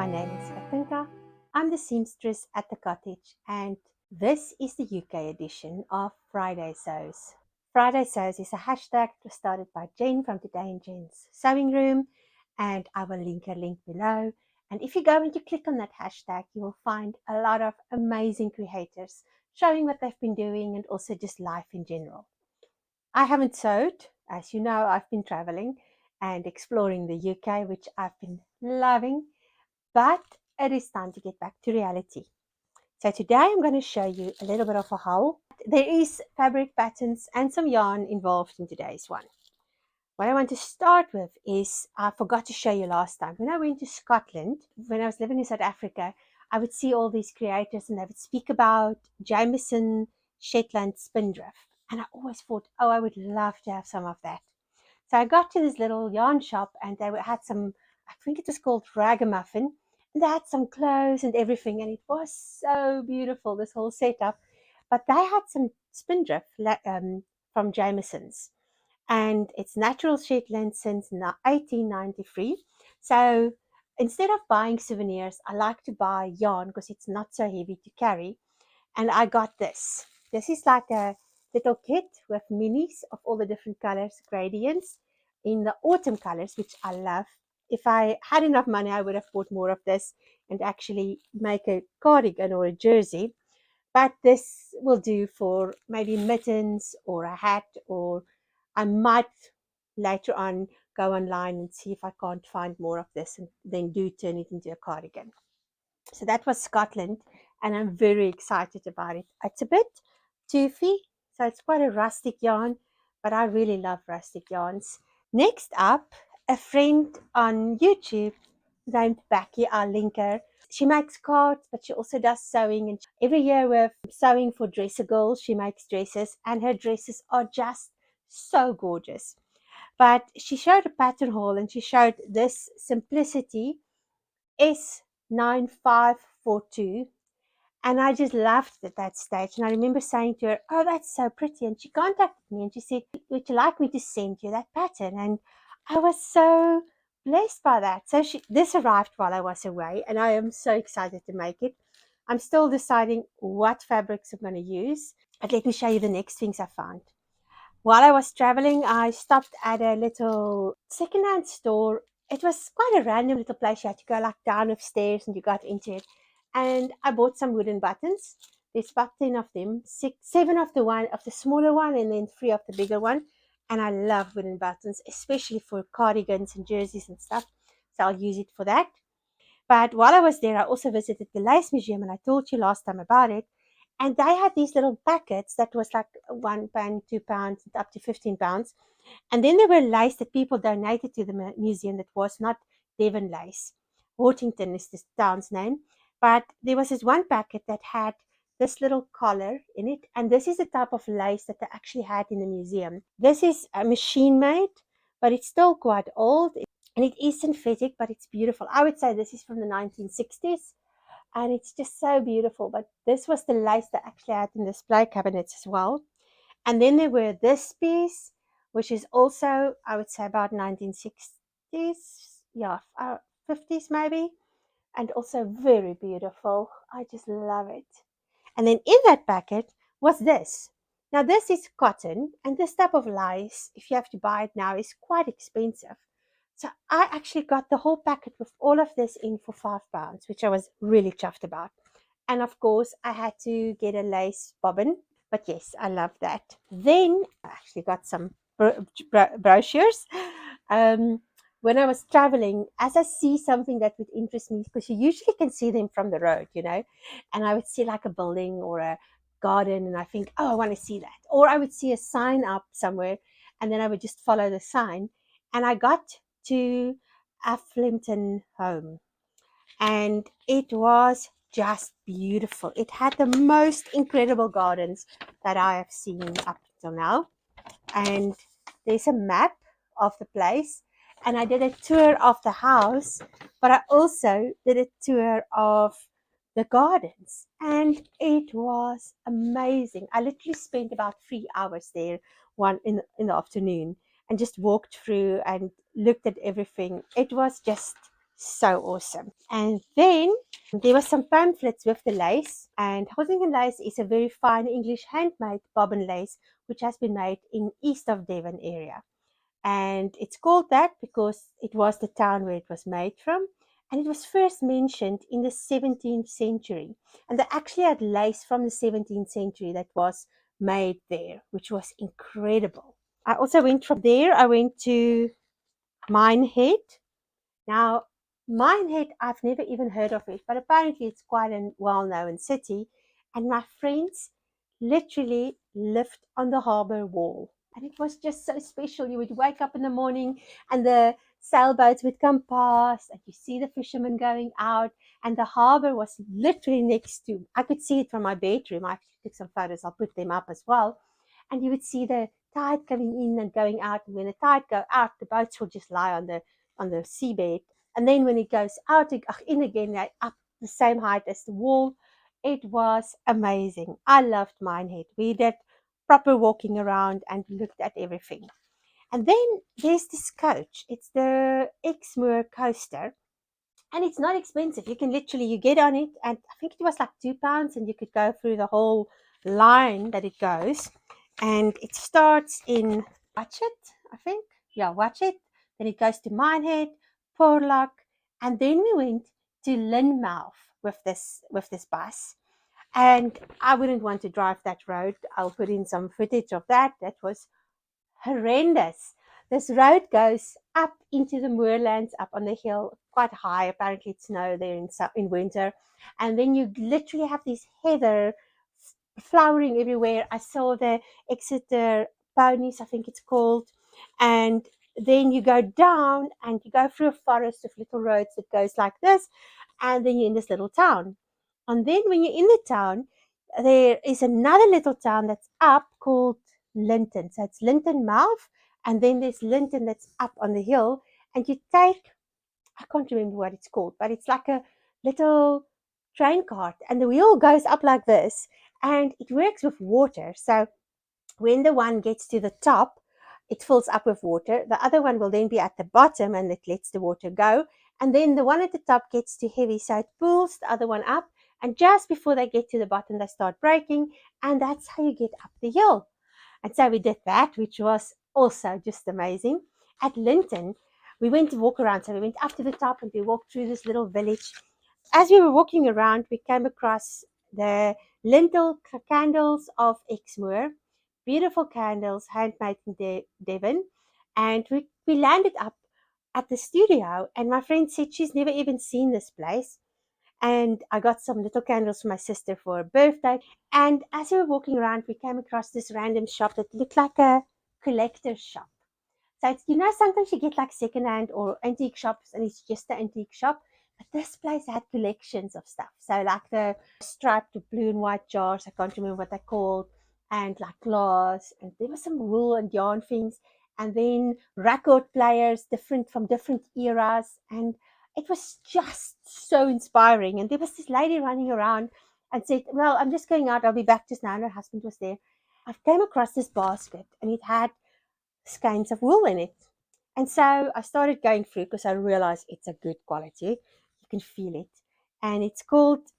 My name is Katinka. I'm the seamstress at the Cottage, and this is the UK edition of Friday Sews. Friday Sews is a hashtag that was started by Jen from Today in Jen's Sewing Room, and I will link her link below. And if you go and you click on that hashtag, you will find a lot of amazing creators showing what they've been doing and also just life in general. I haven't sewed. As you know, I've been traveling and exploring the UK, which I've been loving. But it is time to get back to reality. So today I'm going to show you a little bit of a haul. There is fabric patterns and some yarn involved in today's one. What I want to start with is, I forgot to show you last time. When I went to Scotland, when I was living in South Africa, I would see all these creators and they would speak about Jameson Shetland Spindrift. And I always thought, oh, I would love to have some of that. So I got to this little yarn shop and they had some, I think it was called Ragamuffin. And they had some clothes and everything. And it was so beautiful, this whole setup. But they had some spindrift from Jameson's. And it's natural Shetland since 1893. So instead of buying souvenirs, I like to buy yarn because it's not so heavy to carry. And I got this. This is like a little kit with minis of all the different colors, gradients in the autumn colors, which I love. If I had enough money, I would have bought more of this and actually make a cardigan or a jersey. But this will do for maybe mittens or a hat, or I might later on go online and see if I can't find more of this and then do turn it into a cardigan. So that was Scotland, and I'm very excited about it. It's a bit toothy, so it's quite a rustic yarn, but I really love rustic yarns. Next up, a friend on YouTube named Becky, I'll link her. She makes cards, but she also does sewing. And every year we're sewing for Dresser Girls. She makes dresses, and her dresses are just so gorgeous. But she showed a pattern haul, and she showed this Simplicity S9542, and I just laughed at that stage. And I remember saying to her, oh, that's so pretty. And she contacted me and she said, would you like me to send you that pattern? And I was so blessed by that. So this arrived while I was away, and I am so excited to make it. I'm still deciding what fabrics I'm going to use, but let me show you the next things I found. While I was traveling, I stopped at a little secondhand store. It was quite a random little place. You had to go like down upstairs and you got into it. And I bought some wooden buttons. There's about 10 of them, 7 of the smaller one, and then 3 of the bigger one. And I love wooden buttons, especially for cardigans and jerseys and stuff. So I'll use it for that. But while I was there, I also visited the Lace Museum, and I told you last time about it. And they had these little packets that was like £1, £2, up to £15. And then there were lace that people donated to the museum that was not Devon lace. Worthington is the town's name. But there was this one packet that had this little collar in it. And this is the type of lace that they actually had in the museum. This is a machine made, but it's still quite old. And it is synthetic, but it's beautiful. I would say this is from the 1960s. And it's just so beautiful. But this was the lace that actually had in display cabinets as well. And then there were this piece, which is also, I would say, about 1960s, yeah, 50s maybe, and also very beautiful. I just love it. And then in that packet was this. Now this is cotton, and this type of lace, if you have to buy it now, is quite expensive. So I actually got the whole packet with all of this in for £5, which I was really chuffed about. And of course, I had to get a lace bobbin. But yes, I love that. Then I actually got some brochures. When I was traveling, as I see something that would interest me, because you usually can see them from the road, and I would see like a building or a garden, and I think, oh, I want to see that. Or I would see a sign up somewhere, and then I would just follow the sign. And I got to Afflimpton Home, and it was just beautiful. It had the most incredible gardens that I have seen up till now. And there's a map of the place, and I did a tour of the house, but I also did a tour of the gardens, and it was amazing. I literally spent about 3 hours there one in the afternoon and just walked through and looked at everything. It was just So awesome. And then there was some pamphlets with the lace, and Hossington lace is a very fine English handmade bobbin lace which has been made in east of Devon area. And it's called that because it was the town where it was made from, and it was first mentioned in the 17th century. And they actually had lace from the 17th century that was made there, which was incredible. I also went from there, I went to Minehead. Now, Minehead, I've never even heard of it, but apparently it's quite a well-known city. And my friends literally lived on the harbour wall. And it was just so special. You would wake up in the morning and the sailboats would come past and you see the fishermen going out. And the harbour was literally next to, I could see it from my bedroom. I actually took some photos, I'll put them up as well. And you would see the tide coming in and going out. And when the tide go out, the boats will just lie on the seabed. And then when it goes out in again, they're up the same height as the wall. It was amazing. I loved Minehead. We did proper walking around and looked at everything. And then there's this coach. It's the Exmoor coaster. And it's not expensive. You can literally, you get on it, and I think it was like £2, and you could go through the whole line that it goes. And it starts in Watchet, I think. Yeah, Watchet. Then it goes to Minehead, Porlock, and then we went to Lynmouth with this bus. And I wouldn't want to drive that road. I'll put in some footage of that. That was horrendous. This road goes up into the moorlands, up on the hill, quite high. Apparently, it's snow there in winter. And then you literally have these heather flowering everywhere. I saw the Exeter ponies, I think it's called. And then you go down and you go through a forest of little roads that goes like this. And then you're in this little town. And then when you're in the town, there is another little town that's up called Linton. So it's Linton Mouth, and then there's Linton that's up on the hill. And you take, I can't remember what it's called, but it's like a little train cart, and the wheel goes up like this, and it works with water. So when the one gets to the top, it fills up with water. The other one will then be at the bottom and it lets the water go. And then the one at the top gets too heavy, so it pulls the other one up. And just before they get to the bottom, they start braking. And that's how you get up the hill. And so we did that, which was also just amazing. At Linton, we went to walk around. So we went up to the top and we walked through this little village. As we were walking around, we came across the lintel candles of Exmoor. Beautiful candles, handmade in Devon. And we landed up at the studio. And my friend said she's never even seen this place. And I got some little candles for my sister for her birthday. And as we were walking around, we came across this random shop that looked like a collector's shop. So it's, sometimes you get like secondhand or antique shops and it's just the antique shop. But this place had collections of stuff. So like the striped blue and white jars, I can't remember what they're called, and like glass. And there was some wool and yarn things. And then record players different from different eras. And it was just so inspiring. And there was this lady running around and said, well, I'm just going out. I'll be back just now. And her husband was there. I came across this basket and it had skeins of wool in it. And so I started going through because I realized it's a good quality. You can feel it. And it's called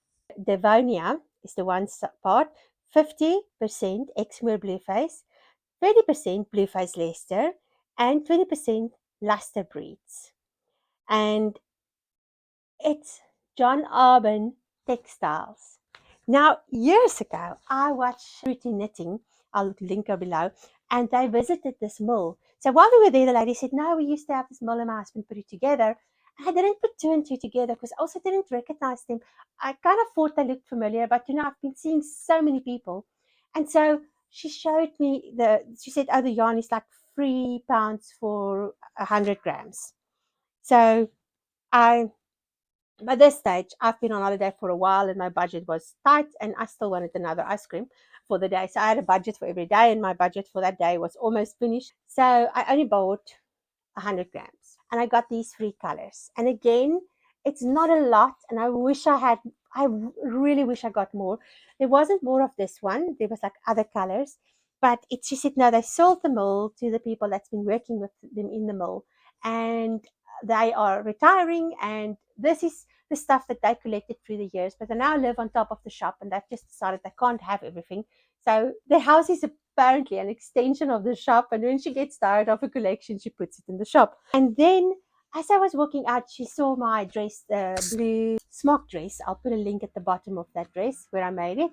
Devonia, is the one part. 50% Exmoor Blueface, 30% Blueface Leicester, and 20% Luster breeds. And it's JohnArbonTextiles. Now, years ago, I watched FruityKnitting. I'll link her below. And they visited this mill. So while we were there, the lady said, no, we used to have this mill and my husband put it together. And I didn't put two and two together because I also didn't recognize them. I kind of thought they looked familiar, but I've been seeing so many people. And so she showed me she said, oh, the yarn is like £3 for 100 grams. So by this stage, I've been on holiday for a while and my budget was tight and I still wanted another ice cream for the day. So I had a budget for every day and my budget for that day was almost finished. So I only bought 100 grams and I got these 3 colors. And again, it's not a lot and I really wish I got more. There wasn't more of this one. There was like other colors. But she said, no, they sold the mill to the people that's been working with them in the mill. And they are retiring, and this is the stuff that they collected through the years. But they now live on top of the shop, and they've just decided they can't have everything. So the house is apparently an extension of the shop, and when she gets tired of a collection, she puts it in the shop. And then as I was walking out, she saw my dress, the blue smock dress. I'll put a link at the bottom of that dress where I made it.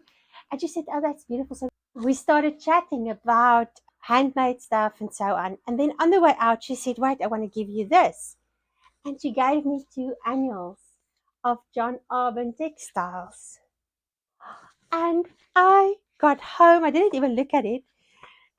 And she said, oh, that's beautiful. So we started chatting about handmade stuff and so on. And then on the way out, she said, wait, I want to give you this. And she gave me 2 annuals of JohnArbonTextiles. And I got home, I didn't even look at it,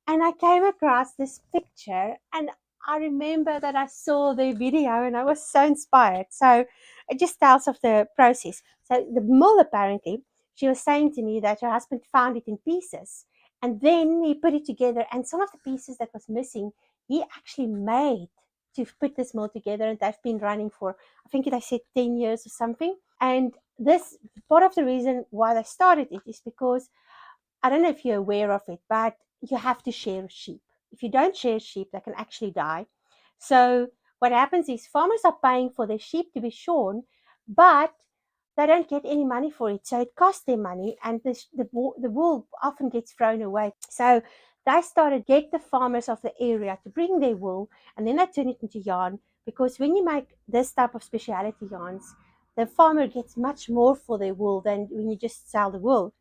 and I came across this picture, and I remember that I saw the video and I was so inspired. So it just tells of the process. So the mole, apparently, she was saying to me that her husband found it in pieces, and then he put it together, and some of the pieces that was missing, he actually made to put this mold together, and they've been running for, I think they said 10 years or something. And this, part of the reason why they started it is because, I don't know if you're aware of it, but you have to share sheep. If you don't share sheep, they can actually die. So what happens is farmers are paying for their sheep to be shorn, but they don't get any money for it. So it costs them money, and the wool often gets thrown away. So they started get the farmers of the area to bring their wool, and then they turn it into yarn, because when you make this type of specialty yarns, the farmer gets much more for their wool than when you just sell the wool.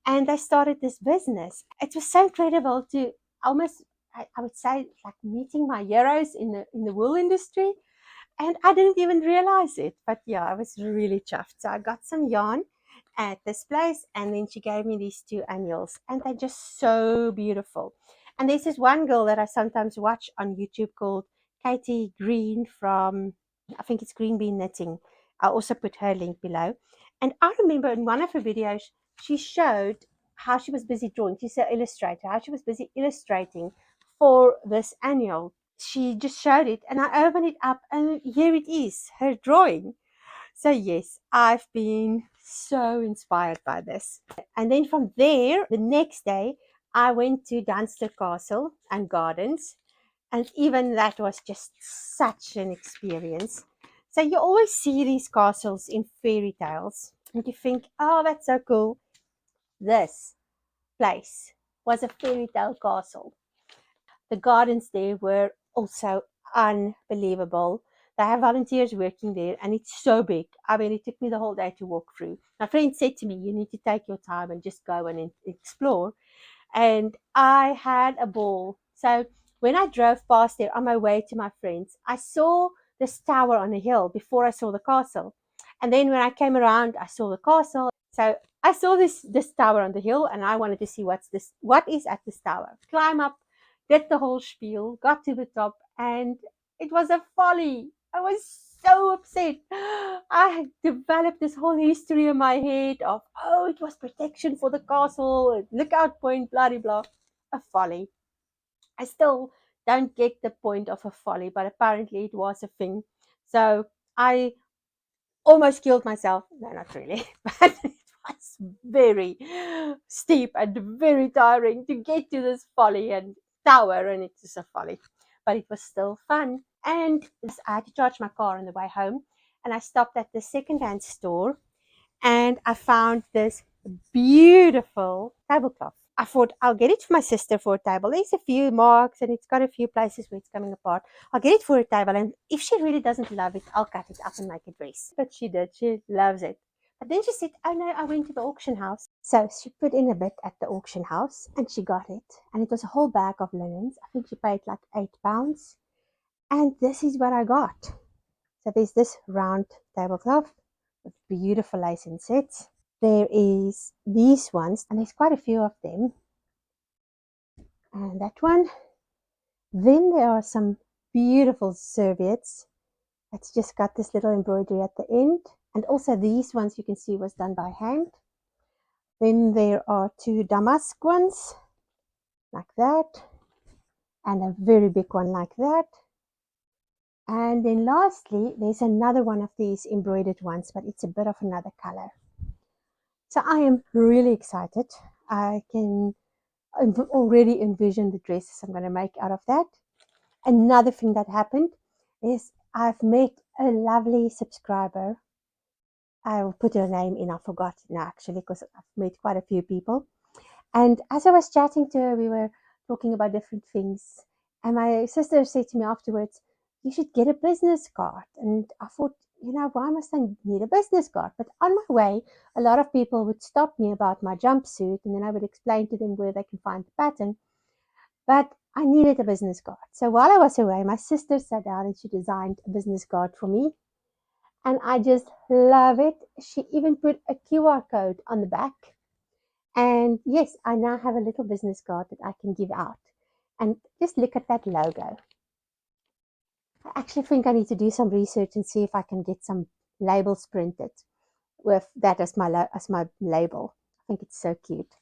And I started this business. It was so incredible to almost, I would say, like meeting my heroes in the wool industry. And I didn't even realize it. But yeah, I was really chuffed. So I got some yarn at this place, and then she gave me these 2 annuals, and they're just so beautiful. And there's this one girl that I sometimes watch on YouTube called Katie Green from, I think it's Green Bean Knitting. I'll also put her link below. And I remember in one of her videos, she showed how she was busy drawing. She's an illustrator, how she was busy illustrating for this annual. She just showed it, and I opened it up, and here it is, her drawing. So yes, I've been so inspired by this. And then from there, the next day, I went to Dunster Castle and Gardens, and even that was just such an experience. So you always see these castles in fairy tales, and you think, oh, that's so cool. This place was a fairy tale castle. The gardens there were also unbelievable. They have volunteers working there, and it's so big. I mean, it took me the whole day to walk through. My friend said to me, you need to take your time and just go and explore. And I had a ball. So when I drove past there on my way to my friends, I saw this tower on a hill before I saw the castle. And then when I came around, I saw the castle. So I saw this tower on the hill, and I wanted to see what is at this tower. Climb up, did the whole spiel, got to the top, and it was a folly. I was so upset. I had developed this whole history in my head of, oh, it was protection for the castle, lookout point, blah, blah, blah. A folly. I still don't get the point of a folly, but apparently it was a thing. So I almost killed myself. No, not really, but it was very steep and very tiring to get to this folly and tower, and it's just a folly, but it was still fun. And I had to charge my car on the way home, and I stopped at the secondhand store, and I found this beautiful tablecloth. I thought I'll get it for my sister for a table. There's a few marks, and it's got a few places where it's coming apart. I'll get it for a table, and if she really doesn't love it, I'll cut it up and make a dress. But she did. She loves it. But then she said, oh no, I went to the auction house. So she put in a bid at the auction house, and she got it. And it was a whole bag of linens. I think she paid like £8. And this is what I got. So there's this round tablecloth with beautiful lace insets. There is these ones, and there's quite a few of them. And that one. Then there are some beautiful serviettes. It's just got this little embroidery at the end. And also these ones you can see was done by hand. Then there are 2 damask ones, like that. And a very big one like that. And then lastly, there's another one of these embroidered ones, but it's a bit of another color. So I am really excited. I can already envision the dresses I'm going to make out of that. Another thing that happened is I've met a lovely subscriber. I'll put her name in. I forgot now actually because I've met quite a few people. And as I was chatting to her, we were talking about different things. And my sister said to me afterwards, "You should get a business card." And I thought, why must I need a business card? But on my way, a lot of people would stop me about my jumpsuit, and then I would explain to them where they can find the pattern. But I needed a business card. So while I was away, my sister sat down and she designed a business card for me. And I just love it. She even put a QR code on the back. And yes, I now have a little business card that I can give out. And just look at that logo. I actually think I need to do some research and see if I can get some labels printed with that as my label. I think it's so cute.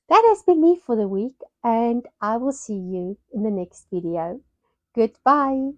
That has been me for the week, and I will see you in the next video. Goodbye.